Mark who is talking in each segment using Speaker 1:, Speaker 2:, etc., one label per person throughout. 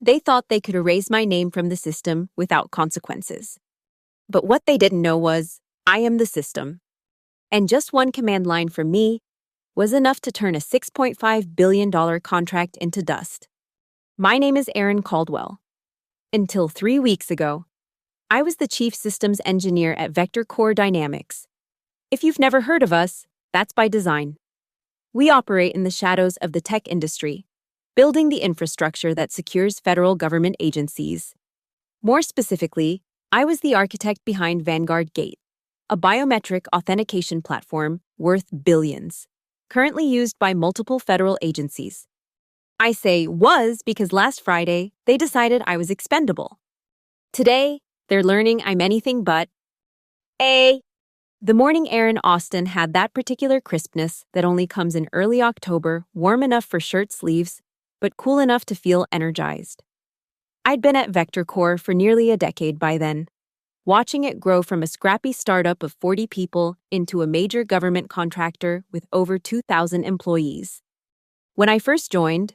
Speaker 1: They thought they could erase my name from the system without consequences. But what they didn't know was, I am the system. And just one command line from me was enough to turn a $6.5 billion contract into dust. My name is Aaron Caldwell. Until 3 weeks ago, I was the chief systems engineer at Vector Core Dynamics. If you've never heard of us, that's by design. We operate in the shadows of the tech industry, building the infrastructure that secures federal government agencies. More specifically, I was the architect behind Vanguard Gate, a biometric authentication platform worth billions, currently used by multiple federal agencies. I say was because last Friday, they decided I was expendable. Today, they're learning I'm anything but a. The morning air in Austin had that particular crispness that only comes in early October, warm enough for shirt sleeves, but cool enough to feel energized. I'd been at Vector Core for nearly a decade by then, watching it grow from a scrappy startup of 40 people into a major government contractor with over 2,000 employees. When I first joined,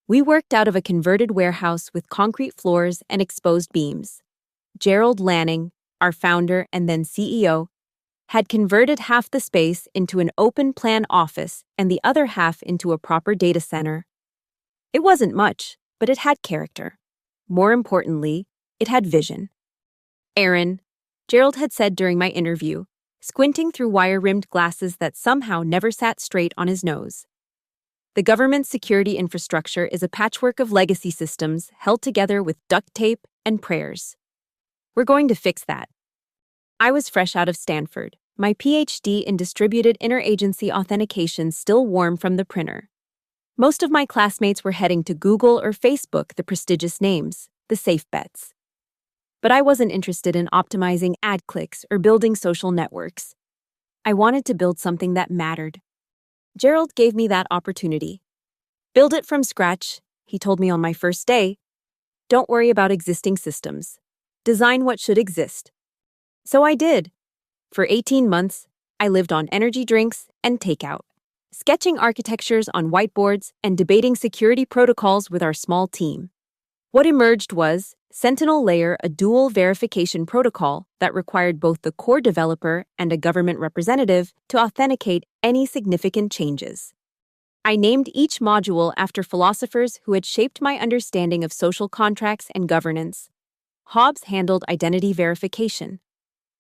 Speaker 1: we worked out of a converted warehouse with concrete floors and exposed beams. Gerald Lanning, our founder and then CEO, had converted half the space into an open-plan office and the other half into a proper data center. It wasn't much, but it had character. More importantly, it had vision. Aaron, Gerald had said during my interview, squinting through wire-rimmed glasses that somehow never sat straight on his nose. The government's security infrastructure is a patchwork of legacy systems held together with duct tape and prayers. We're going to fix that. I was fresh out of Stanford, my PhD in distributed interagency authentication still warm from the printer. Most of my classmates were heading to Google or Facebook the prestigious names, the safe bets. But I wasn't interested in optimizing ad clicks or building social networks. I wanted to build something that mattered. Gerald gave me that opportunity. Build it from scratch, he told me on my first day. Don't worry about existing systems. Design what should exist. So I did. For 18 months, I lived on energy drinks and takeout, sketching architectures on whiteboards and debating security protocols with our small team. What emerged was Sentinel Layer, a dual verification protocol that required both the core developer and a government representative to authenticate any significant changes. I named each module after philosophers who had shaped my understanding of social contracts and governance. Hobbes handled identity verification.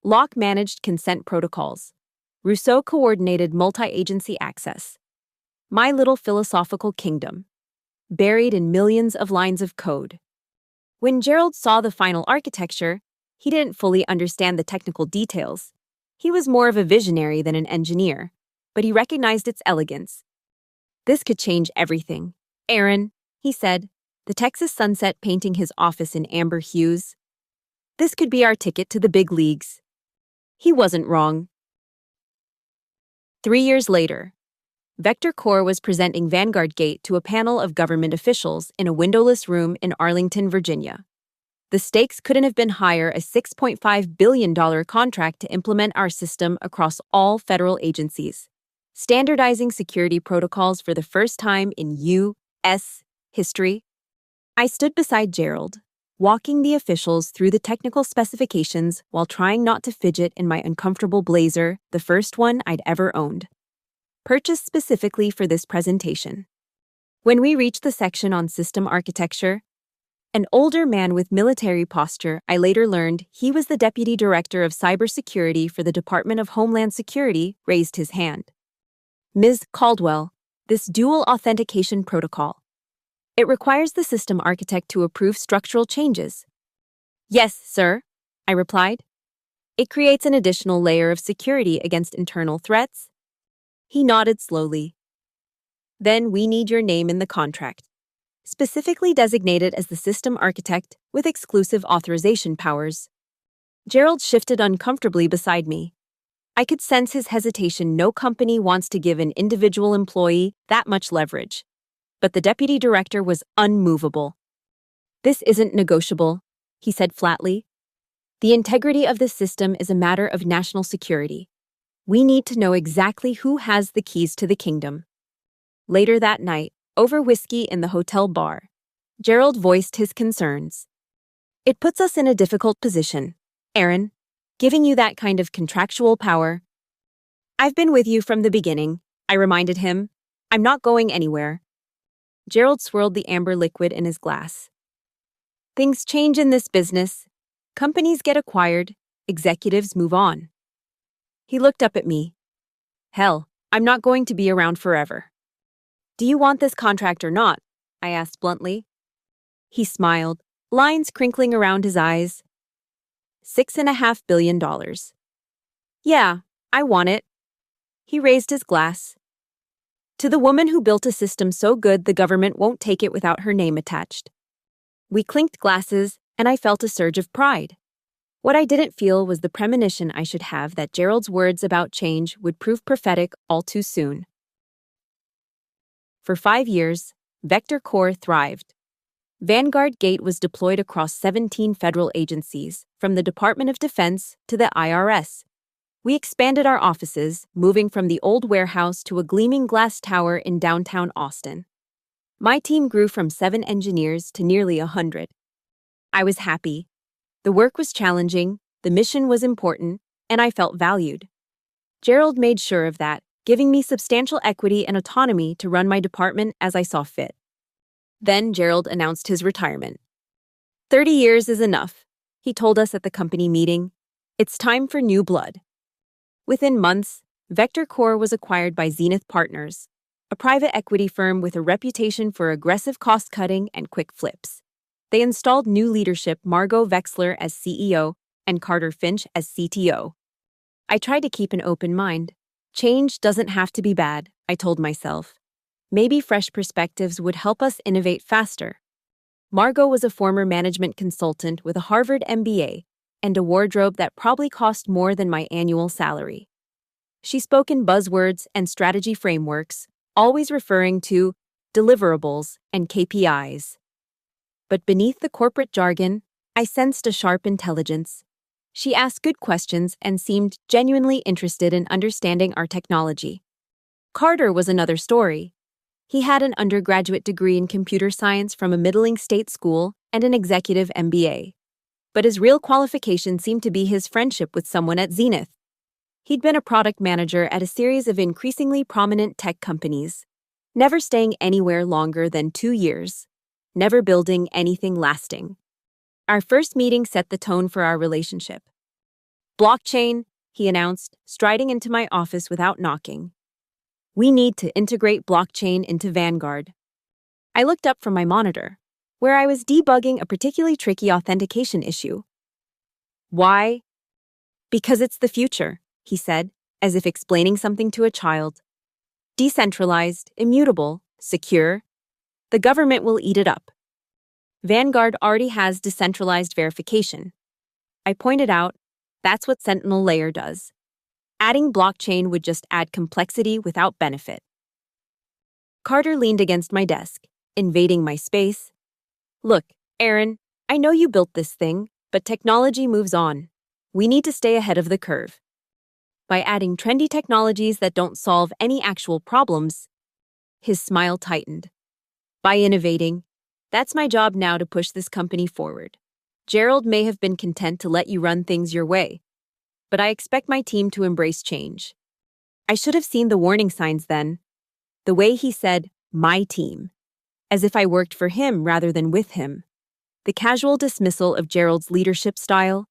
Speaker 1: Locke managed consent protocols. Rousseau coordinated multi-agency access. My little philosophical kingdom, buried in millions of lines of code. When Gerald saw the final architecture, he didn't fully understand the technical details. He was more of a visionary than an engineer, but he recognized its elegance. This could change everything. Aaron, he said, the Texas sunset painting his office in amber hues. This could be our ticket to the big leagues. He wasn't wrong. 3 years later, Vector Core was presenting Vanguard Gate to a panel of government officials in a windowless room in Arlington, Virginia. The stakes couldn't have been higher: a $6.5 billion contract to implement our system across all federal agencies, standardizing security protocols for the first time in U.S. history. I stood beside Gerald, walking the officials through the technical specifications while trying not to fidget in my uncomfortable blazer, the first one I'd ever owned, purchased specifically for this presentation. When we reached the section on system architecture, an older man with military posture, I later learned he was the Deputy Director of Cybersecurity for the Department of Homeland Security, raised his hand. Ms. Caldwell, this dual authentication protocol. It requires the system architect to approve structural changes. Yes, sir, I replied. It creates an additional layer of security against internal threats. He nodded slowly. Then we need your name in the contract, specifically designated as the system architect with exclusive authorization powers. Gerald shifted uncomfortably beside me. I could sense his hesitation. No company wants to give an individual employee that much leverage. But the deputy director was unmovable. This isn't negotiable, he said flatly. The integrity of this system is a matter of national security. We need to know exactly who has the keys to the kingdom. Later that night, over whiskey in the hotel bar, Gerald voiced his concerns. It puts us in a difficult position, Aaron, giving you that kind of contractual power. I've been with you from the beginning, I reminded him. I'm not going anywhere. Gerald swirled the amber liquid in his glass. Things change in this business. Companies get acquired, executives move on. He looked up at me. Hell, I'm not going to be around forever. Do you want this contract or not? I asked bluntly. He smiled, lines crinkling around his eyes. $6.5 billion. Yeah, I want it. He raised his glass. To the woman who built a system so good the government won't take it without her name attached. We clinked glasses, and I felt a surge of pride. What I didn't feel was the premonition I should have that Gerald's words about change would prove prophetic all too soon. For 5 years, Vector Core thrived. Vanguard Gate was deployed across 17 federal agencies, from the Department of Defense to the IRS. We expanded our offices, moving from the old warehouse to a gleaming glass tower in downtown Austin. My team grew from 7 engineers to nearly 100. I was happy. The work was challenging, the mission was important, and I felt valued. Gerald made sure of that, giving me substantial equity and autonomy to run my department as I saw fit. Then Gerald announced his retirement. 30 years is enough, he told us at the company meeting. It's time for new blood. Within months, Vector Core was acquired by Zenith Partners, a private equity firm with a reputation for aggressive cost-cutting and quick flips. They installed new leadership, Margot Wexler as CEO and Carter Finch as CTO. I tried to keep an open mind. Change doesn't have to be bad, I told myself. Maybe fresh perspectives would help us innovate faster. Margot was a former management consultant with a Harvard MBA and a wardrobe that probably cost more than my annual salary. She spoke in buzzwords and strategy frameworks, always referring to deliverables and KPIs. But beneath the corporate jargon, I sensed a sharp intelligence. She asked good questions and seemed genuinely interested in understanding our technology. Carter was another story. He had an undergraduate degree in computer science from a middling state school and an executive MBA. But his real qualification seemed to be his friendship with someone at Zenith. He'd been a product manager at a series of increasingly prominent tech companies, never staying anywhere longer than 2 years, never building anything lasting. Our first meeting set the tone for our relationship. Blockchain, he announced, striding into my office without knocking. We need to integrate blockchain into Vanguard. I looked up from my monitor, where I was debugging a particularly tricky authentication issue. Why? Because it's the future, he said, as if explaining something to a child. Decentralized, immutable, secure. The government will eat it up. Vanguard already has decentralized verification. I pointed out, that's what Sentinel Layer does. Adding blockchain would just add complexity without benefit. Carter leaned against my desk, invading my space. Look, Aaron, I know you built this thing, but technology moves on. We need to stay ahead of the curve. By adding trendy technologies that don't solve any actual problems, his smile tightened. By innovating, that's my job now to push this company forward. Gerald may have been content to let you run things your way, but I expect my team to embrace change. I should have seen the warning signs then. The way he said, my team, as if I worked for him rather than with him. The casual dismissal of Gerald's leadership style,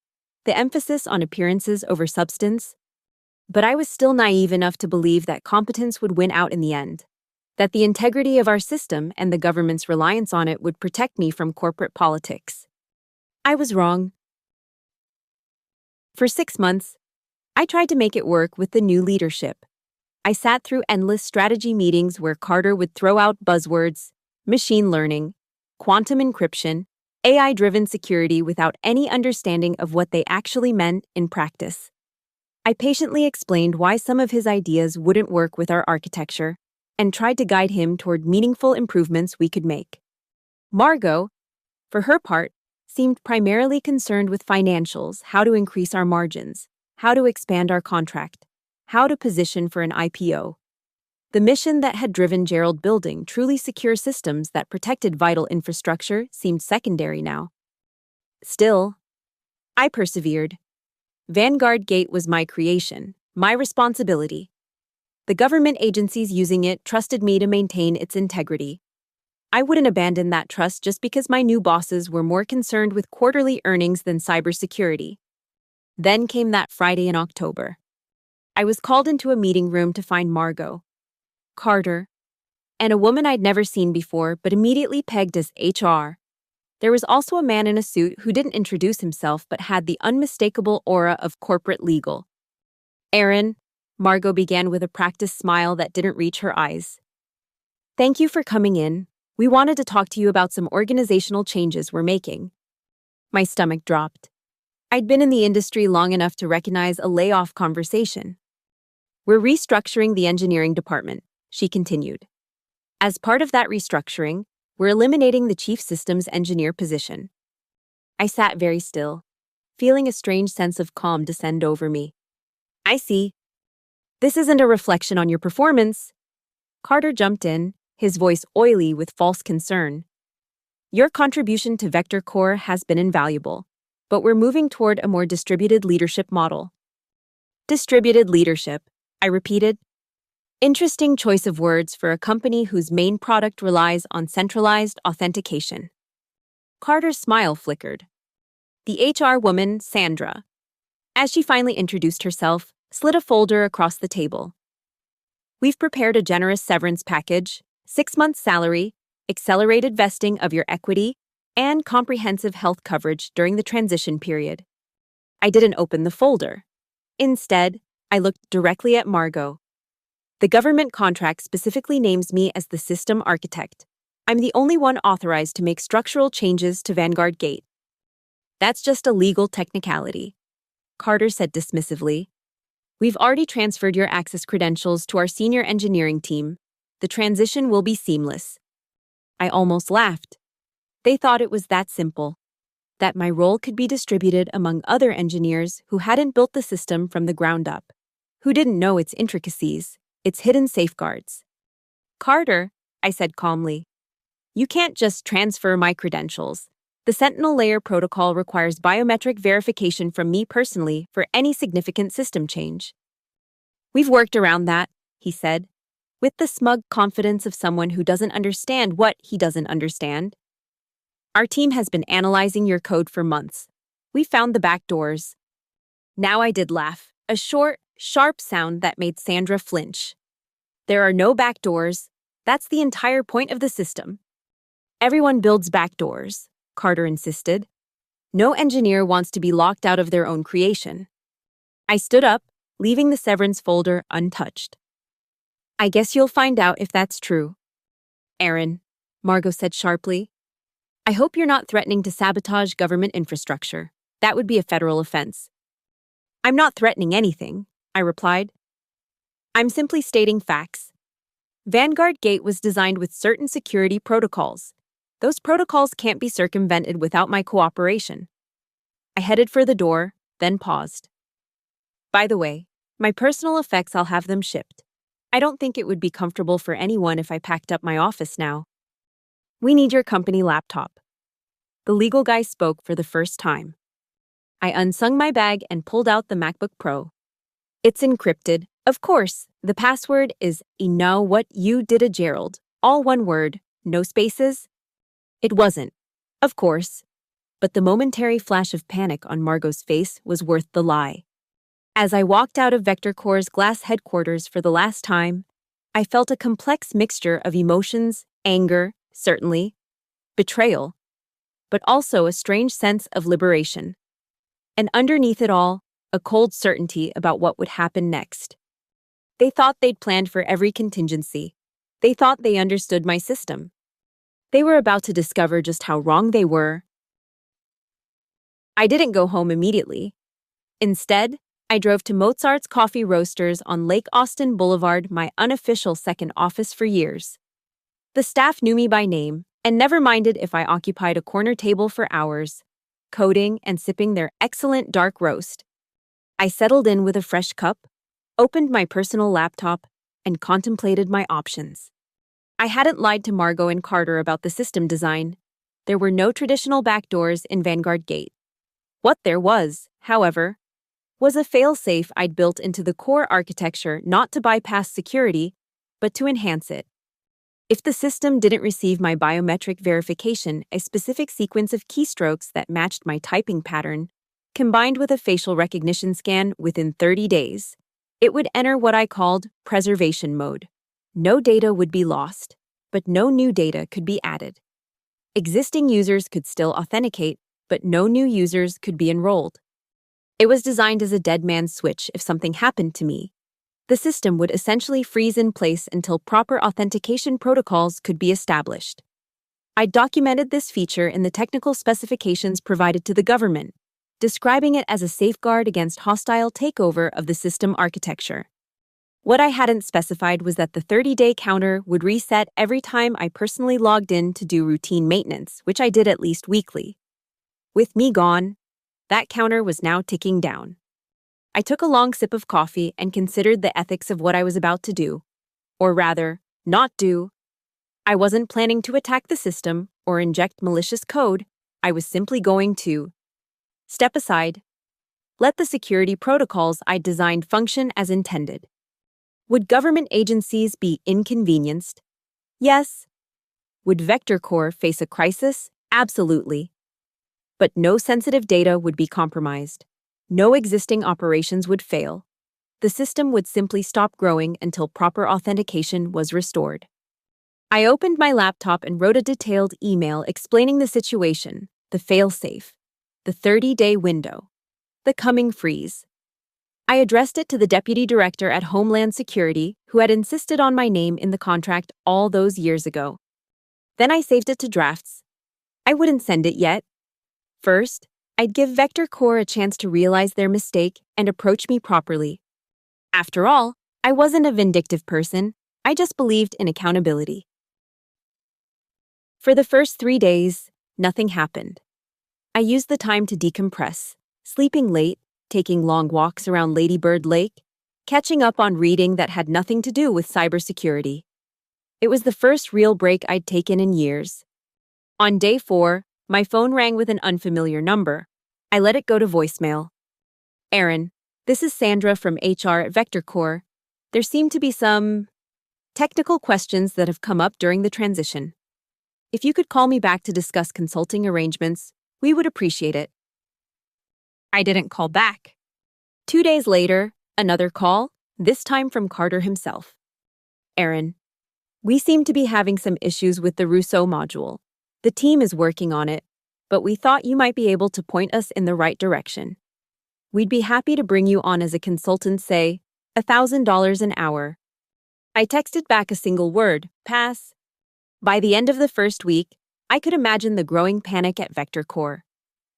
Speaker 1: the emphasis on appearances over substance. But I was still naive enough to believe that competence would win out in the end, that the integrity of our system and the government's reliance on it would protect me from corporate politics. I was wrong. For 6 months, I tried to make it work with the new leadership. I sat through endless strategy meetings where Carter would throw out buzzwords, machine learning, quantum encryption, AI-driven security without any understanding of what they actually meant in practice. I patiently explained why some of his ideas wouldn't work with our architecture and tried to guide him toward meaningful improvements we could make. Margot, for her part, seemed primarily concerned with financials, how to increase our margins, how to expand our contract, how to position for an IPO. The mission that had driven Gerald building truly secure systems that protected vital infrastructure seemed secondary now. Still, I persevered. Vanguard Gate was my creation, my responsibility. The government agencies using it trusted me to maintain its integrity. I wouldn't abandon that trust just because my new bosses were more concerned with quarterly earnings than cybersecurity. Then came that Friday in October. I was called into a meeting room to find Margot, Carter, and a woman I'd never seen before but immediately pegged as HR. There was also a man in a suit who didn't introduce himself but had the unmistakable aura of corporate legal. Aaron, Margot began with a practiced smile that didn't reach her eyes. Thank you for coming in. We wanted to talk to you about some organizational changes we're making. My stomach dropped. I'd been in the industry long enough to recognize a layoff conversation. We're restructuring the engineering department, she continued. As part of that restructuring, we're eliminating the chief systems engineer position. I sat very still, feeling a strange sense of calm descend over me. I see. This isn't a reflection on your performance. Carter jumped in, his voice oily with false concern. Your contribution to Vector Core has been invaluable, but we're moving toward a more distributed leadership model. Distributed leadership, I repeated. Interesting choice of words for a company whose main product relies on centralized authentication. Carter's smile flickered. The HR woman, Sandra, as she finally introduced herself, slid a folder across the table. We've prepared a generous severance package, 6 months salary, accelerated vesting of your equity, and comprehensive health coverage during the transition period. I didn't open the folder. Instead, I looked directly at Margot. The government contract specifically names me as the system architect. I'm the only one authorized to make structural changes to Vanguard Gate. That's just a legal technicality, Carter said dismissively. We've already transferred your access credentials to our senior engineering team. The transition will be seamless. I almost laughed. They thought it was that simple, that my role could be distributed among other engineers who hadn't built the system from the ground up, who didn't know its intricacies, its hidden safeguards. Carter, I said calmly, you can't just transfer my credentials. The Sentinel Layer protocol requires biometric verification from me personally for any significant system change. We've worked around that, he said, with the smug confidence of someone who doesn't understand what he doesn't understand. Our team has been analyzing your code for months. We found the back doors. Now I did laugh, a short, sharp sound that made Sandra flinch. There are no back doors. That's the entire point of the system. Everyone builds back doors, Carter insisted. No engineer wants to be locked out of their own creation. I stood up, leaving the severance folder untouched. I guess you'll find out if that's true. Aaron, Margot said sharply. I hope you're not threatening to sabotage government infrastructure. That would be a federal offense. I'm not threatening anything, I replied. I'm simply stating facts. Vanguard Gate was designed with certain security protocols. Those protocols can't be circumvented without my cooperation. I headed for the door, then paused. By the way, my personal effects, I'll have them shipped. I don't think it would be comfortable for anyone if I packed up my office now. We need your company laptop. The legal guy spoke for the first time. I unsung my bag and pulled out the MacBook Pro. It's encrypted. Of course, the password is "know what you did a Gerald," all one word, no spaces. It wasn't, of course, but the momentary flash of panic on Margot's face was worth the lie. As I walked out of Vector Core's glass headquarters for the last time, I felt a complex mixture of emotions, anger, certainly, betrayal, but also a strange sense of liberation. And underneath it all, a cold certainty about what would happen next. They thought they'd planned for every contingency. They thought they understood my system. They were about to discover just how wrong they were. I didn't go home immediately. Instead, I drove to Mozart's Coffee Roasters on Lake Austin Boulevard, my unofficial second office for years. The staff knew me by name and never minded if I occupied a corner table for hours, coding and sipping their excellent dark roast. I settled in with a fresh cup, opened my personal laptop, and contemplated my options. I hadn't lied to Margot and Carter about the system design. There were no traditional backdoors in Vanguard Gate. What there was, however, was a fail-safe I'd built into the core architecture not to bypass security, but to enhance it. If the system didn't receive my biometric verification, a specific sequence of keystrokes that matched my typing pattern, combined with a facial recognition scan within 30 days, it would enter what I called preservation mode. No data would be lost, but no new data could be added. Existing users could still authenticate, but no new users could be enrolled. It was designed as a dead man's switch if something happened to me. The system would essentially freeze in place until proper authentication protocols could be established. I documented this feature in the technical specifications provided to the government, describing it as a safeguard against hostile takeover of the system architecture. What I hadn't specified was that the 30-day counter would reset every time I personally logged in to do routine maintenance, which I did at least weekly. With me gone, that counter was now ticking down. I took a long sip of coffee and considered the ethics of what I was about to do. Or rather, not do. I wasn't planning to attack the system or inject malicious code. I was simply going to step aside. Let the security protocols I designed function as intended. Would government agencies be inconvenienced? Yes. Would Vector Core face a crisis? Absolutely. But no sensitive data would be compromised. No existing operations would fail. The system would simply stop growing until proper authentication was restored. I opened my laptop and wrote a detailed email explaining the situation, the fail-safe, the 30-day window, the coming freeze. I addressed it to the Deputy Director at Homeland Security, who had insisted on my name in the contract all those years ago. Then I saved it to drafts. I wouldn't send it yet. First, I'd give Vector Core a chance to realize their mistake and approach me properly. After all, I wasn't a vindictive person. I just believed in accountability. For the first 3 days, nothing happened. I used the time to decompress, sleeping late, taking long walks around Lady Bird Lake, catching up on reading that had nothing to do with cybersecurity. It was the first real break I'd taken in years. On day 4, my phone rang with an unfamiliar number. I let it go to voicemail. Aaron, this is Sandra from HR at Vector Core. There seem to be some technical questions that have come up during the transition. If you could call me back to discuss consulting arrangements, we would appreciate it. I didn't call back. 2 days later, another call, this time from Carter himself. Aaron, we seem to be having some issues with the Rousseau module. The team is working on it, but we thought you might be able to point us in the right direction. We'd be happy to bring you on as a consultant, say, $1,000 an hour. I texted back a single word, pass. By the end of the first week, I could imagine the growing panic at Vector Core.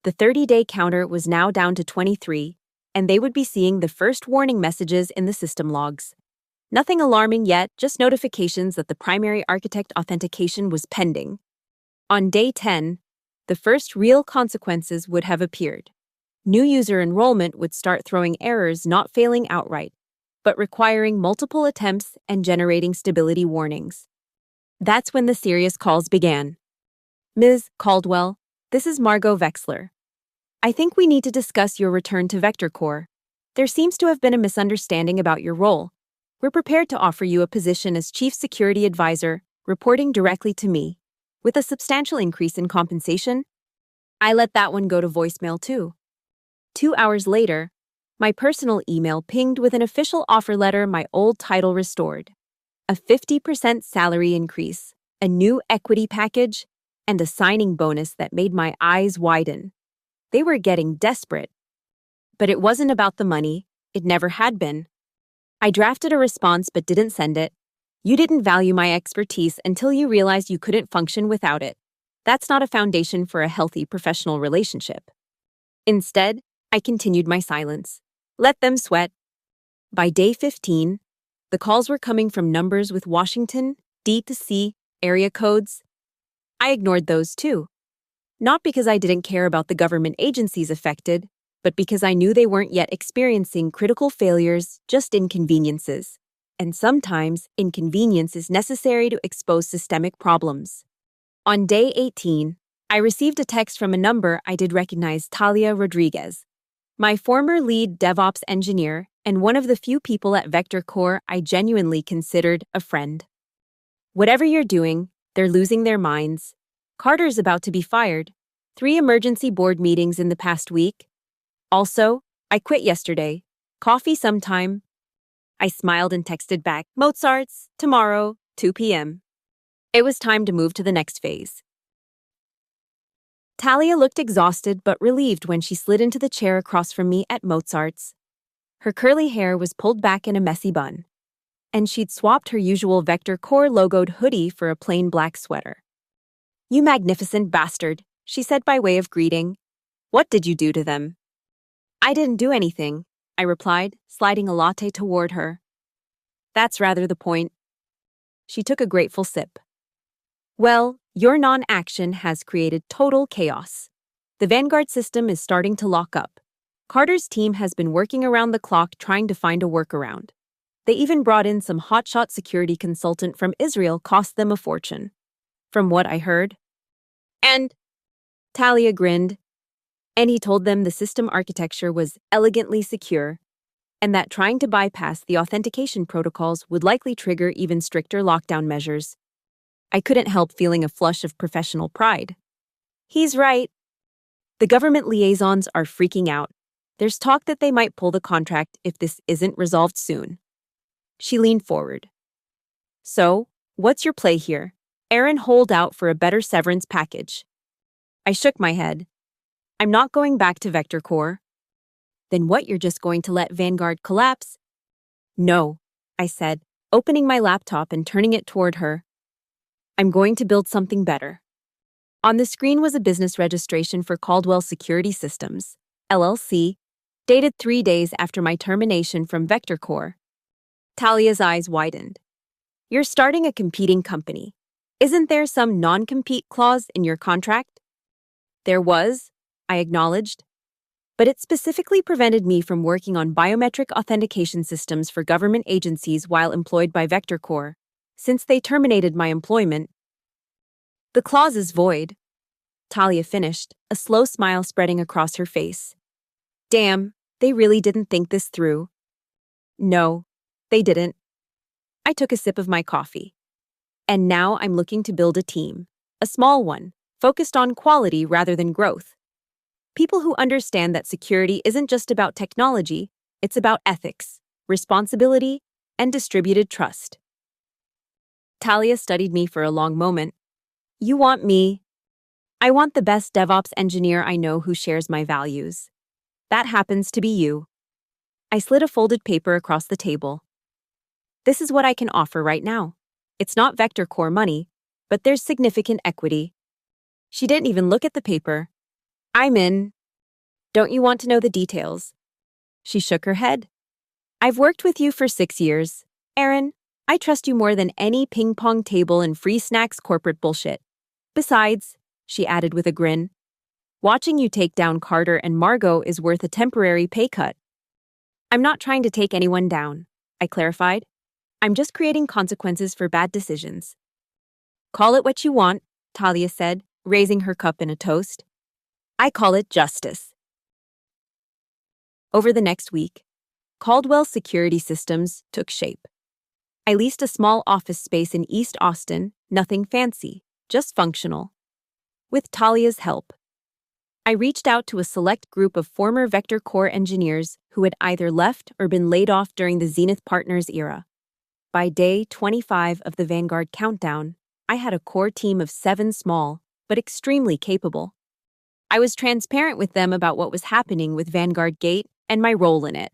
Speaker 1: The 30-day counter was now down to 23, and they would be seeing the first warning messages in the system logs. Nothing alarming yet, just notifications that the primary architect authentication was pending. On day 10, the first real consequences would have appeared. New user enrollment would start throwing errors not failing outright, but requiring multiple attempts and generating stability warnings. That's when the serious calls began. Ms. Caldwell, this is Margot Vexler. I think we need to discuss your return to Vector Core. There seems to have been a misunderstanding about your role. We're prepared to offer you a position as Chief Security Advisor, reporting directly to me. With a substantial increase in compensation, I let that one go to voicemail too. 2 hours later, my personal email pinged with an official offer letter my old title restored. A 50% salary increase, a new equity package, and a signing bonus that made my eyes widen. They were getting desperate. But it wasn't about the money. It never had been. I drafted a response but didn't send it. You didn't value my expertise until you realized you couldn't function without it. That's not a foundation for a healthy professional relationship. Instead, I continued my silence. Let them sweat. By day 15, the calls were coming from numbers with Washington, D-C, area codes. I ignored those too. Not because I didn't care about the government agencies affected, but because I knew they weren't yet experiencing critical failures, just inconveniences. and sometimes inconvenience is necessary to expose systemic problems. On day 18, I received a text from a number I did recognize, Talia Rodriguez, my former lead DevOps engineer and one of the few people at Vector Core I genuinely considered a friend. Whatever you're doing, they're losing their minds. Carter's about to be fired. 3 emergency board meetings in the past week. Also, I quit yesterday. Coffee sometime. I smiled and texted back, Mozart's, tomorrow, 2 p.m. It was time to move to the next phase. Talia looked exhausted but relieved when she slid into the chair across from me at Mozart's. Her curly hair was pulled back in a messy bun, and she'd swapped her usual Vector Core logoed hoodie for a plain black sweater. You magnificent bastard, she said by way of greeting. What did you do to them? I didn't do anything, I replied, sliding a latte toward her. That's rather the point. She took a grateful sip. Well, your non-action has created total chaos. The Vanguard system is starting to lock up. Carter's team has been working around the clock trying to find a workaround. They even brought in some hotshot security consultant from Israel, cost them a fortune. From what I heard. And Talia grinned, and he told them the system architecture was elegantly secure, and that trying to bypass the authentication protocols would likely trigger even stricter lockdown measures. I couldn't help feeling a flush of professional pride. He's right. The government liaisons are freaking out. There's talk that they might pull the contract if this isn't resolved soon. She leaned forward. So, what's your play here? Aaron hold out for a better severance package. I shook my head. I'm not going back to Vector Core. Then what, you're just going to let Vanguard collapse? No, I said, opening my laptop and turning it toward her. I'm going to build something better. On the screen was a business registration for Caldwell Security Systems, LLC, dated 3 days after my termination from Vector Core. Talia's eyes widened. You're starting a competing company. Isn't there some non-compete clause in your contract? There was, I acknowledged, but it specifically prevented me from working on biometric authentication systems for government agencies while employed by Vector Core, since they terminated my employment. The clause is void, Talia finished, a slow smile spreading across her face. Damn, they really didn't think this through. No, they didn't. I took a sip of my coffee. And now I'm looking to build a team, a small one, focused on quality rather than growth. People who understand that security isn't just about technology, it's about ethics, responsibility, and distributed trust. Talia studied me for a long moment. You want me? I want the best DevOps engineer I know who shares my values. That happens to be you. I slid a folded paper across the table. This is what I can offer right now. It's not Vector Core money, but there's significant equity. She didn't even look at the paper. I'm in. Don't you want to know the details? She shook her head. I've worked with you for 6 years. Aaron, I trust you more than any ping-pong table and free snacks corporate bullshit. Besides, she added with a grin, watching you take down Carter and Margot is worth a temporary pay cut. I'm not trying to take anyone down, I clarified. I'm just creating consequences for bad decisions. Call it what you want, Talia said, raising her cup in a toast. I call it justice. Over the next week, Caldwell Security Systems took shape. I leased a small office space in East Austin, nothing fancy, just functional. With Talia's help, I reached out to a select group of former Vector Core engineers who had either left or been laid off during the Zenith Partners era. By day 25 of the Vanguard countdown, I had a core team of 7 small, but extremely capable. I was transparent with them about what was happening with Vanguard Gate and my role in it.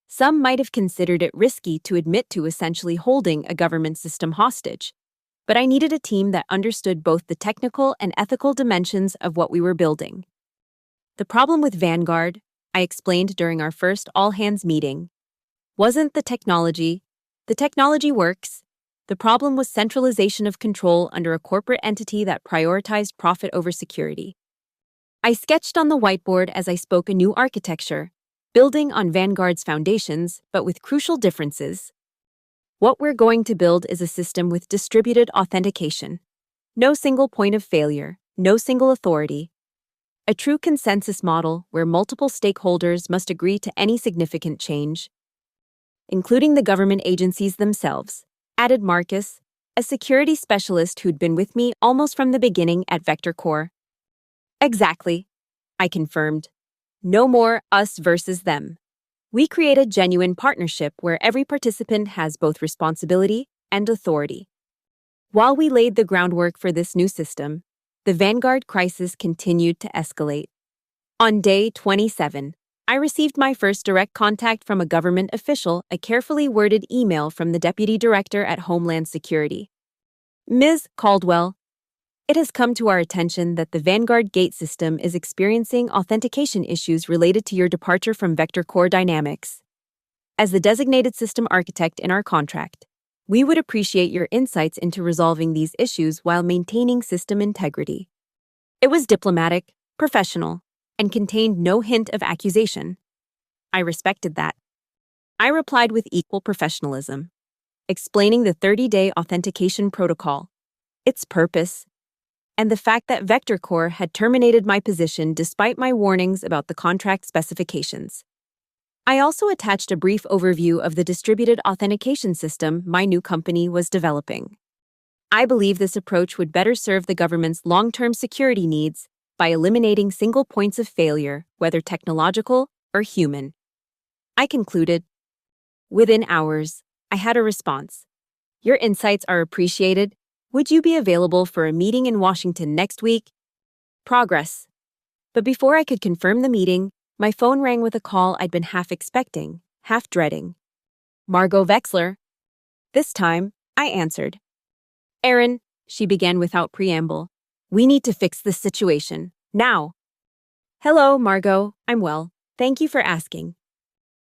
Speaker 1: Some might have considered it risky to admit to essentially holding a government system hostage, but I needed a team that understood both the technical and ethical dimensions of what we were building. The problem with Vanguard, I explained during our first all-hands meeting, wasn't the technology. The technology works. The problem was centralization of control under a corporate entity that prioritized profit over security. I sketched on the whiteboard as I spoke a new architecture, building on Vanguard's foundations, but with crucial differences. What we're going to build is a system with distributed authentication. No single point of failure, no single authority. A true consensus model where multiple stakeholders must agree to any significant change, including the government agencies themselves, added Marcus, a security specialist who'd been with me almost from the beginning at Vector Core. Exactly, I confirmed. No more us versus them. We create a genuine partnership where every participant has both responsibility and authority. While we laid the groundwork for this new system, the Vanguard crisis continued to escalate. On day 27, I received my first direct contact from a government official, a carefully worded email from the Deputy Director at Homeland Security. Ms. Caldwell, it has come to our attention that the Vanguard gate system is experiencing authentication issues related to your departure from Vector Core Dynamics. As the designated system architect in our contract, we would appreciate your insights into resolving these issues while maintaining system integrity. It was diplomatic, professional, and contained no hint of accusation. I respected that. I replied with equal professionalism, explaining the 30-day authentication protocol, its purpose, and the fact that Vector Core had terminated my position despite my warnings about the contract specifications. I also attached a brief overview of the distributed authentication system my new company was developing. I believe this approach would better serve the government's long-term security needs by eliminating single points of failure, whether technological or human. I concluded. Within hours, I had a response. Your insights are appreciated. Would you be available for a meeting in Washington next week? Progress. But before I could confirm the meeting, my phone rang with a call I'd been half expecting, half dreading. Margot Vexler. This time, I answered. Aaron, she began without preamble. We need to fix this situation, now. Hello, Margot. I'm well. Thank you for asking.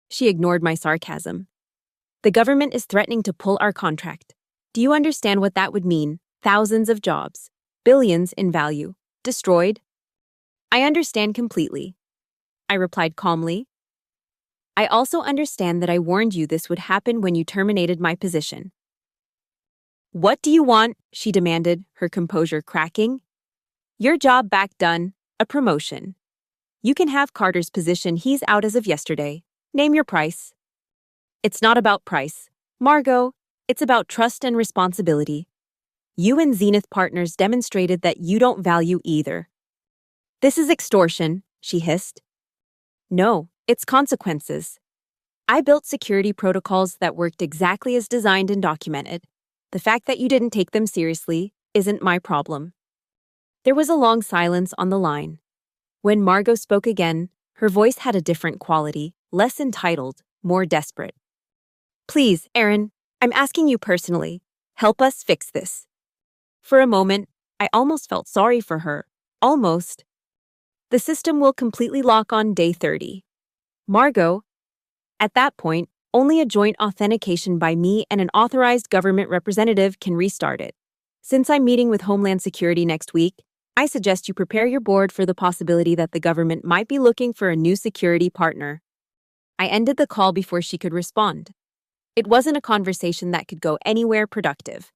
Speaker 1: She ignored my sarcasm. The government is threatening to pull our contract. Do you understand what that would mean? Thousands of jobs, billions in value, destroyed? I understand completely, I replied calmly. I also understand that I warned you this would happen when you terminated my position. What do you want? She demanded, her composure cracking. Your job back done, a promotion. You can have Carter's position, he's out as of yesterday. Name your price. It's not about price, Margot, it's about trust and responsibility. You and Zenith Partners demonstrated that you don't value either. This is extortion, she hissed. No, it's consequences. I built security protocols that worked exactly as designed and documented. The fact that you didn't take them seriously isn't my problem. There was a long silence on the line. When Margot spoke again, her voice had a different quality, less entitled, more desperate. Please, Aaron, I'm asking you personally, help us fix this. For a moment, I almost felt sorry for her. Almost. The system will completely lock on day 30. Margot. At that point, only a joint authentication by me and an authorized government representative can restart it. Since I'm meeting with Homeland Security next week, I suggest you prepare your board for the possibility that the government might be looking for a new security partner. I ended the call before she could respond. It wasn't a conversation that could go anywhere productive.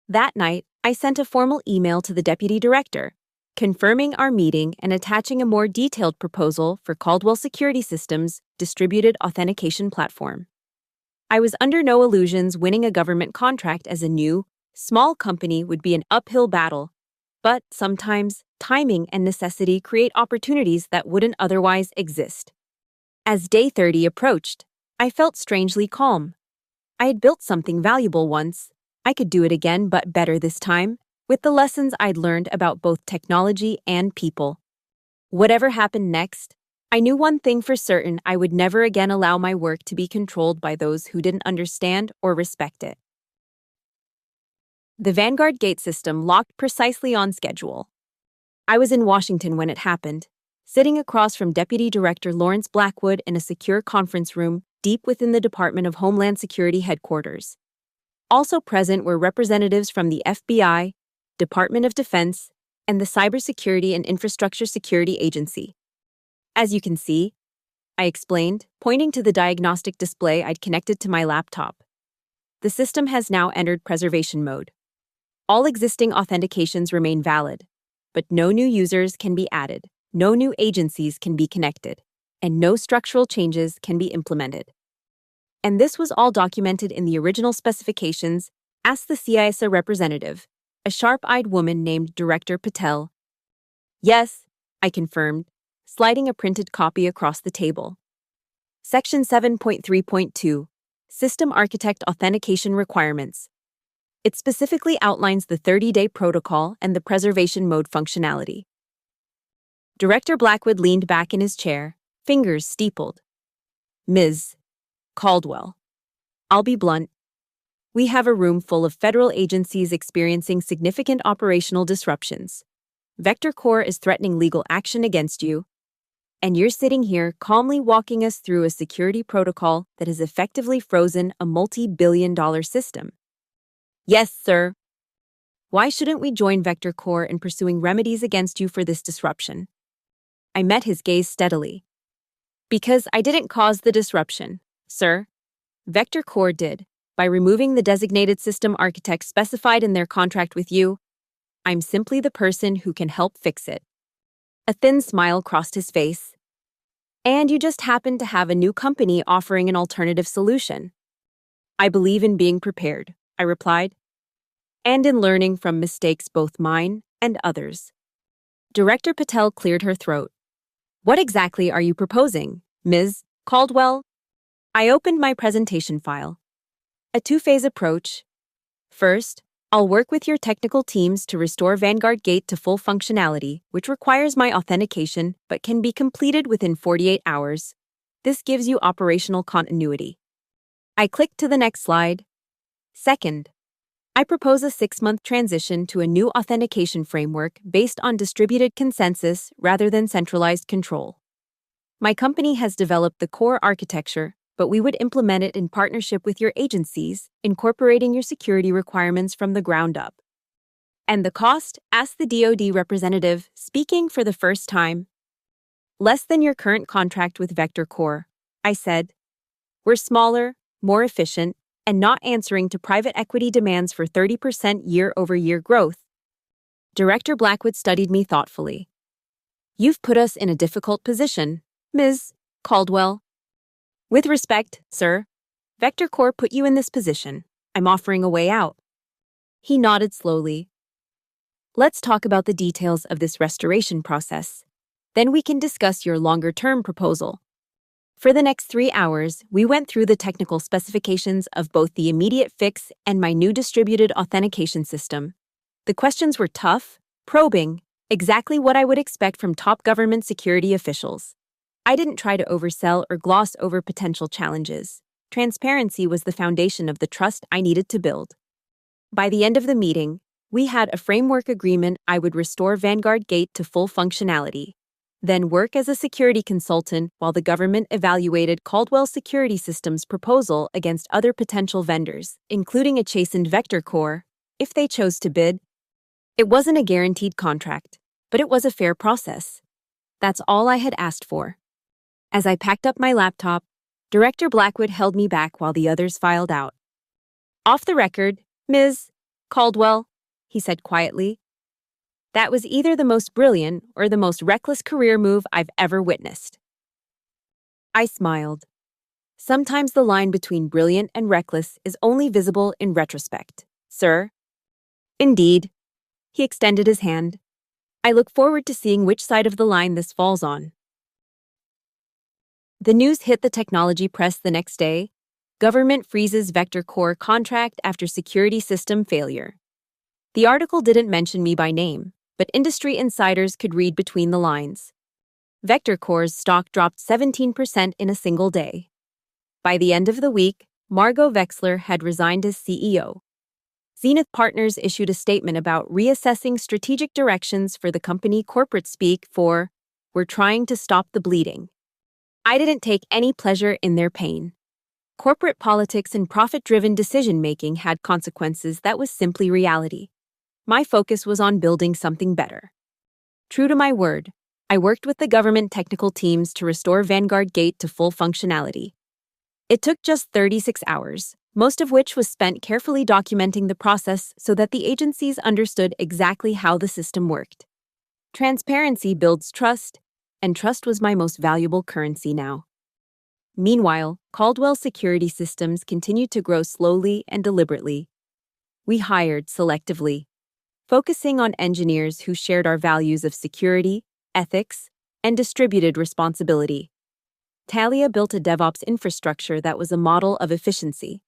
Speaker 1: That night, I sent a formal email to the deputy director, confirming our meeting and attaching a more detailed proposal for Caldwell Security Systems' distributed authentication platform. I was under no illusions winning a government contract as a new, small company would be an uphill battle, but sometimes timing and necessity create opportunities that wouldn't otherwise exist. As day 30 approached, I felt strangely calm. I had built something valuable once. I could do it again, but better this time, with the lessons I'd learned about both technology and people. Whatever happened next, I knew one thing for certain: I would never again allow my work to be controlled by those who didn't understand or respect it. The Vanguard gate system locked precisely on schedule. I was in Washington when it happened, sitting across from Deputy Director Lawrence Blackwood in a secure conference room deep within the Department of Homeland Security headquarters. Also present were representatives from the FBI, Department of Defense, and the Cybersecurity and Infrastructure Security Agency. As you can see, I explained, pointing to the diagnostic display I'd connected to my laptop. The system has now entered preservation mode. All existing authentications remain valid, but no new users can be added, no new agencies can be connected, and no structural changes can be implemented. And this was all documented in the original specifications, asked the CISA representative, a sharp-eyed woman named Director Patel. Yes, I confirmed, sliding a printed copy across the table. Section 7.3.2, System Architect Authentication Requirements. It specifically outlines the 30-day protocol and the preservation mode functionality. Director Blackwood leaned back in his chair, fingers steepled. Ms. Caldwell, I'll be blunt. We have a room full of federal agencies experiencing significant operational disruptions. Vector Core is threatening legal action against you, and you're sitting here calmly walking us through a security protocol that has effectively frozen a multi-billion-dollar system. Yes, sir. Why shouldn't we join Vector Core in pursuing remedies against you for this disruption? I met his gaze steadily. Because I didn't cause the disruption, sir. Vector Core did, by removing the designated system architect specified in their contract with you. I'm simply the person who can help fix it. A thin smile crossed his face. And you just happen to have a new company offering an alternative solution. I believe in being prepared, I replied, and in learning from mistakes both mine and others. Director Patel cleared her throat. What exactly are you proposing, Ms. Caldwell? I opened my presentation file. A two-phase approach. First, I'll work with your technical teams to restore Vanguard Gate to full functionality, which requires my authentication but can be completed within 48 hours. This gives you operational continuity. I clicked to the next slide. Second, I propose a 6-month transition to a new authentication framework based on distributed consensus rather than centralized control. My company has developed the core architecture, but we would implement it in partnership with your agencies, incorporating your security requirements from the ground up. And the cost? Asked the DoD representative, speaking for the first time. Less than your current contract with Vector Core, I said. We're smaller, more efficient, and not answering to private equity demands for 30% year-over-year growth. Director Blackwood studied me thoughtfully. You've put us in a difficult position, Ms. Caldwell. With respect, sir, Vector Core put you in this position. I'm offering a way out. He nodded slowly. Let's talk about the details of this restoration process. Then we can discuss your longer-term proposal. For the next 3 hours, we went through the technical specifications of both the immediate fix and my new distributed authentication system. The questions were tough, probing, exactly what I would expect from top government security officials. I didn't try to oversell or gloss over potential challenges. Transparency was the foundation of the trust I needed to build. By the end of the meeting, we had a framework agreement I would restore Vanguard Gate to full functionality, then work as a security consultant while the government evaluated Caldwell Security Systems' proposal against other potential vendors, including a chastened Vector Core, if they chose to bid. It wasn't a guaranteed contract, but it was a fair process. That's all I had asked for. As I packed up my laptop, Director Blackwood held me back while the others filed out. Off the record, Ms. Caldwell, he said quietly. That was either the most brilliant or the most reckless career move I've ever witnessed. I smiled. Sometimes the line between brilliant and reckless is only visible in retrospect, sir. Indeed. He extended his hand. I look forward to seeing which side of the line this falls on. The news hit the technology press the next day. Government freezes Vector Core contract after security system failure. The article didn't mention me by name, but industry insiders could read between the lines. Vector Core's stock dropped 17% in a single day. By the end of the week, Margot Wexler had resigned as CEO. Zenith Partners issued a statement about reassessing strategic directions for the company, corporate speak for, "We're trying to stop the bleeding." I didn't take any pleasure in their pain. Corporate politics and profit-driven decision-making had consequences that was simply reality. My focus was on building something better. True to my word, I worked with the government technical teams to restore Vanguard Gate to full functionality. It took just 36 hours, most of which was spent carefully documenting the process so that the agencies understood exactly how the system worked. Transparency builds trust, and trust was my most valuable currency now. Meanwhile, Caldwell Security Systems continued to grow slowly and deliberately. We hired selectively, focusing on engineers who shared our values of security, ethics, and distributed responsibility. Talia built a DevOps infrastructure that was a model of efficiency.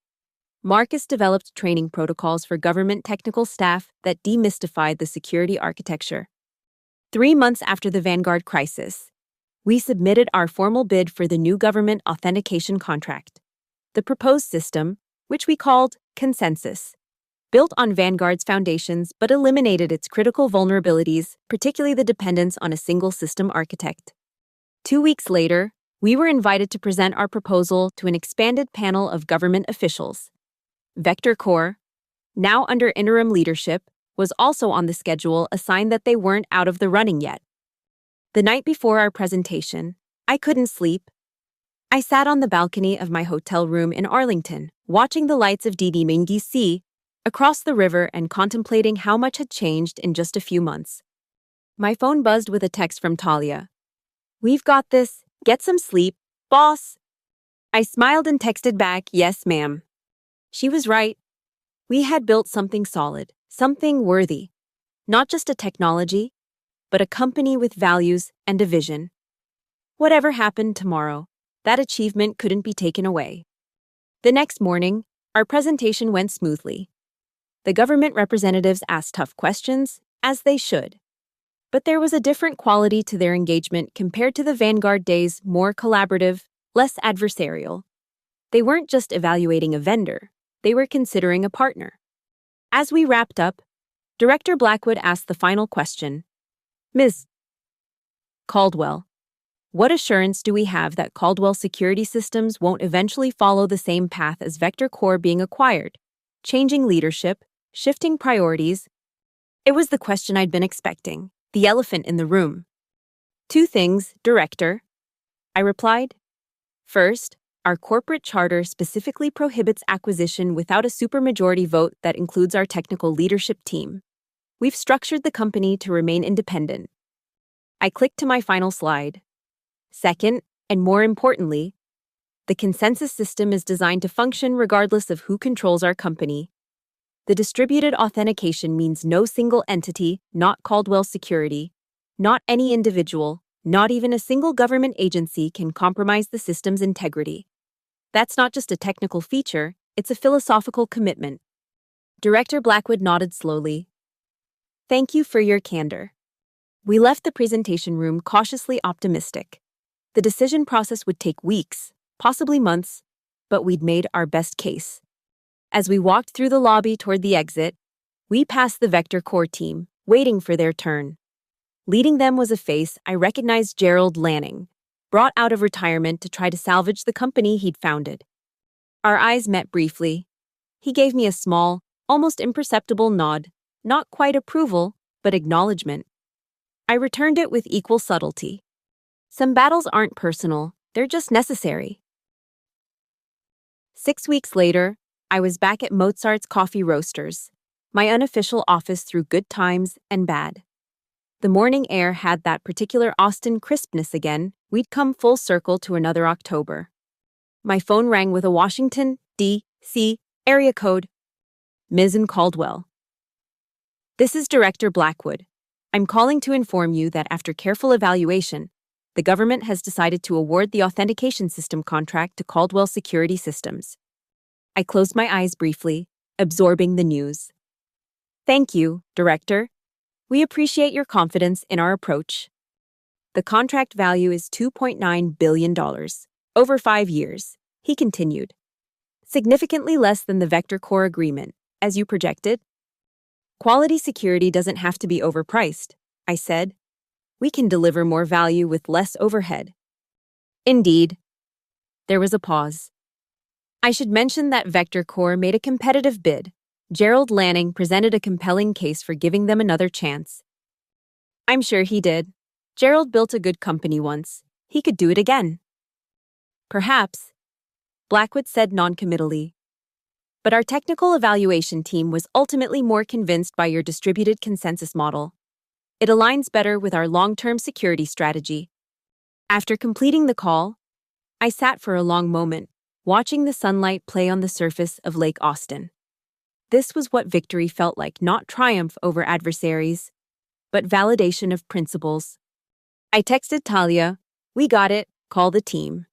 Speaker 1: Marcus developed training protocols for government technical staff that demystified the security architecture. 3 months after the Vanguard crisis, we submitted our formal bid for the new government authentication contract. The proposed system, which we called Consensus, built on Vanguard's foundations but eliminated its critical vulnerabilities, particularly the dependence on a single system architect. 2 weeks later, we were invited to present our proposal to an expanded panel of government officials. Vector Corps, now under interim leadership, was also on the schedule, a sign that they weren't out of the running yet. The night before our presentation, I couldn't sleep. I sat on the balcony of my hotel room in Arlington, watching the lights of Didi Sea across the river and contemplating how much had changed in just a few months. My phone buzzed with a text from Talia. "We've got this. Get some sleep, boss." I smiled and texted back, "Yes, ma'am." She was right. We had built something solid, something worthy. Not just a technology, but a company with values and a vision. Whatever happened tomorrow, that achievement couldn't be taken away. The next morning, our presentation went smoothly. The government representatives asked tough questions, as they should. But there was a different quality to their engagement compared to the Vanguard days, more collaborative, less adversarial. They weren't just evaluating a vendor, they were considering a partner. As we wrapped up, Director Blackwood asked the final question. "Ms. Caldwell, what assurance do we have that Caldwell Security Systems won't eventually follow the same path as Vector Corps being acquired, changing leadership, shifting priorities?" It was the question I'd been expecting, the elephant in the room. "2 things, Director," I replied. "First, our corporate charter specifically prohibits acquisition without a supermajority vote that includes our technical leadership team. We've structured the company to remain independent." I clicked to my final slide. Second, and more importantly, the consensus system is designed to function regardless of who controls our company. The distributed authentication means no single entity, not Caldwell Security, not any individual, not even a single government agency can compromise the system's integrity. That's not just a technical feature, it's a philosophical commitment. Director Blackwood nodded slowly. "Thank you for your candor." We left the presentation room cautiously optimistic. The decision process would take weeks, possibly months, but we'd made our best case. As we walked through the lobby toward the exit, we passed the Vector Corps team, waiting for their turn. Leading them was a face I recognized: Gerald Lanning, brought out of retirement to try to salvage the company he'd founded. Our eyes met briefly. He gave me a small, almost imperceptible nod, not quite approval, but acknowledgement. I returned it with equal subtlety. Some battles aren't personal, they're just necessary. 6 weeks later, I was back at Mozart's Coffee Roasters, my unofficial office through good times and bad. The morning air had that particular Austin crispness again. We'd come full circle to another October. My phone rang with a Washington, D.C. area code. "Ms. Caldwell. This is Director Blackwood. I'm calling to inform you that after careful evaluation, the government has decided to award the authentication system contract to Caldwell Security Systems." I closed my eyes briefly, absorbing the news. "Thank you, Director. We appreciate your confidence in our approach. The contract value is $2.9 billion, over 5 years," he continued. "Significantly less than the Vector Corps agreement, as you projected." "Quality security doesn't have to be overpriced," I said. "We can deliver more value with less overhead." Indeed. There was a pause. I should mention that Vector Corps made a competitive bid. Gerald Lanning presented a compelling case for giving them another chance. I'm sure he did. Gerald built a good company once. He could do it again. Perhaps, Blackwood said noncommittally. But our technical evaluation team was ultimately more convinced by your distributed consensus model. It aligns better with our long-term security strategy. After completing the call, I sat for a long moment, watching the sunlight play on the surface of Lake Austin. This was what victory felt like, not triumph over adversaries, but validation of principles. I texted Talia, "We got it, call the team."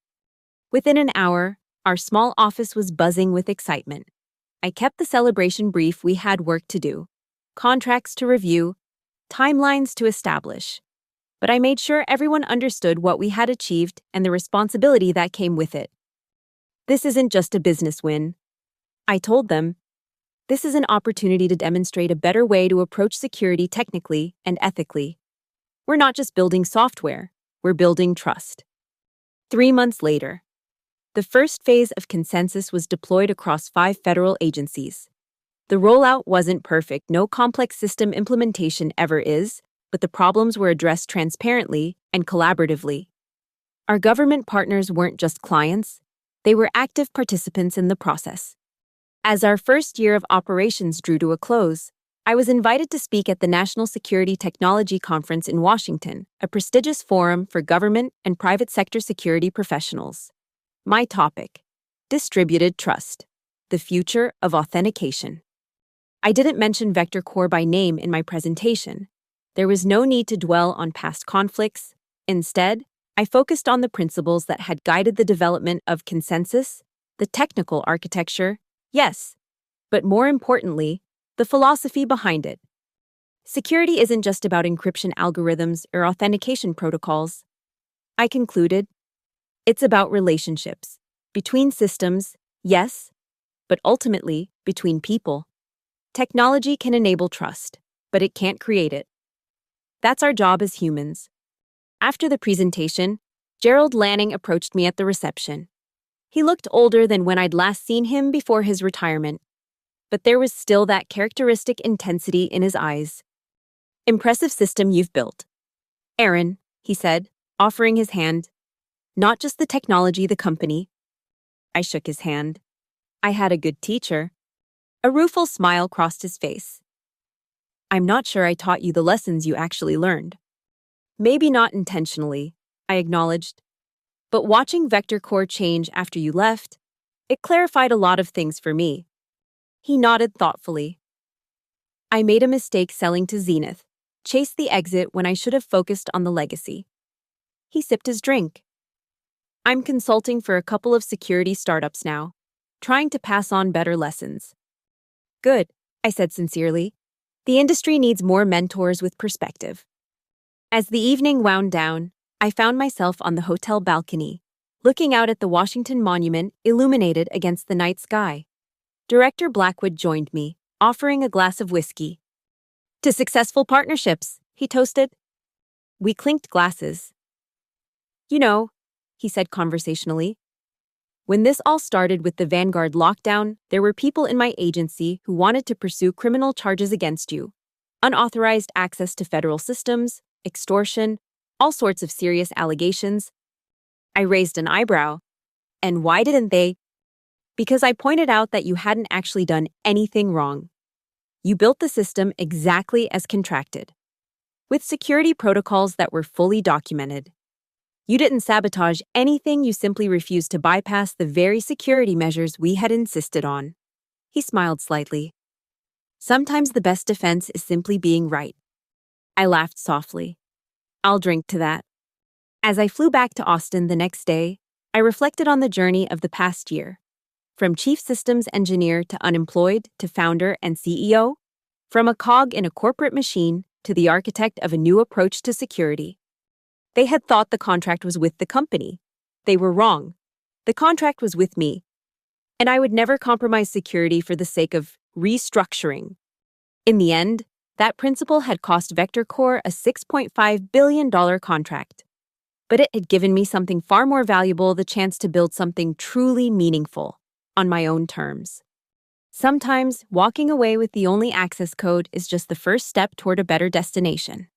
Speaker 1: Within an hour, our small office was buzzing with excitement. I kept the celebration brief. We had work to do, contracts to review, timelines to establish. But I made sure everyone understood what we had achieved and the responsibility that came with it. This isn't just a business win. I told them, this is an opportunity to demonstrate a better way to approach security technically and ethically. We're not just building software, we're building trust. 3 months later, the first phase of Consensus was deployed across 5 federal agencies. The rollout wasn't perfect, no complex system implementation ever is, but the problems were addressed transparently and collaboratively. Our government partners weren't just clients, they were active participants in the process. As our first year of operations drew to a close, I was invited to speak at the National Security Technology Conference in Washington, a prestigious forum for government and private sector security professionals. My topic: distributed trust, the future of authentication. I didn't mention Vector Core by name in my presentation. There was no need to dwell on past conflicts. Instead, I focused on the principles that had guided the development of Consensus, the technical architecture, yes, but more importantly, the philosophy behind it. Security isn't just about encryption algorithms or authentication protocols. I concluded, it's about relationships, between systems, yes, but ultimately between people. Technology can enable trust, but it can't create it. That's our job as humans. After the presentation, Gerald Lanning approached me at the reception. He looked older than when I'd last seen him before his retirement, but there was still that characteristic intensity in his eyes. "Impressive system you've built, Aaron," he said, offering his hand. "Not just the technology, the company." I shook his hand. I had a good teacher. A rueful smile crossed his face. "I'm not sure I taught you the lessons you actually learned." "Maybe not intentionally," I acknowledged. "But watching Vector Core change after you left, it clarified a lot of things for me." He nodded thoughtfully. "I made a mistake selling to Zenith, chased the exit when I should have focused on the legacy." He sipped his drink. "I'm consulting for a couple of security startups now, trying to pass on better lessons." "Good," I said sincerely. "The industry needs more mentors with perspective." As the evening wound down, I found myself on the hotel balcony, looking out at the Washington Monument illuminated against the night sky. Director Blackwood joined me, offering a glass of whiskey. "To successful partnerships," he toasted. We clinked glasses. "You know," he said conversationally, "when this all started with the Vanguard lockdown, there were people in my agency who wanted to pursue criminal charges against you. Unauthorized access to federal systems, extortion, all sorts of serious allegations." I raised an eyebrow. "And why didn't they?" "Because I pointed out that you hadn't actually done anything wrong. You built the system exactly as contracted, with security protocols that were fully documented. You didn't sabotage anything, you simply refused to bypass the very security measures we had insisted on." He smiled slightly. "Sometimes the best defense is simply being right." I laughed softly. "I'll drink to that." As I flew back to Austin the next day, I reflected on the journey of the past year. From chief systems engineer to unemployed to founder and CEO, from a cog in a corporate machine to the architect of a new approach to security. They had thought the contract was with the company. They were wrong. The contract was with me. And I would never compromise security for the sake of restructuring. In the end, that principle had cost Vector Core a $6.5 billion contract. But it had given me something far more valuable, the chance to build something truly meaningful, on my own terms. Sometimes, walking away with the only access code is just the first step toward a better destination.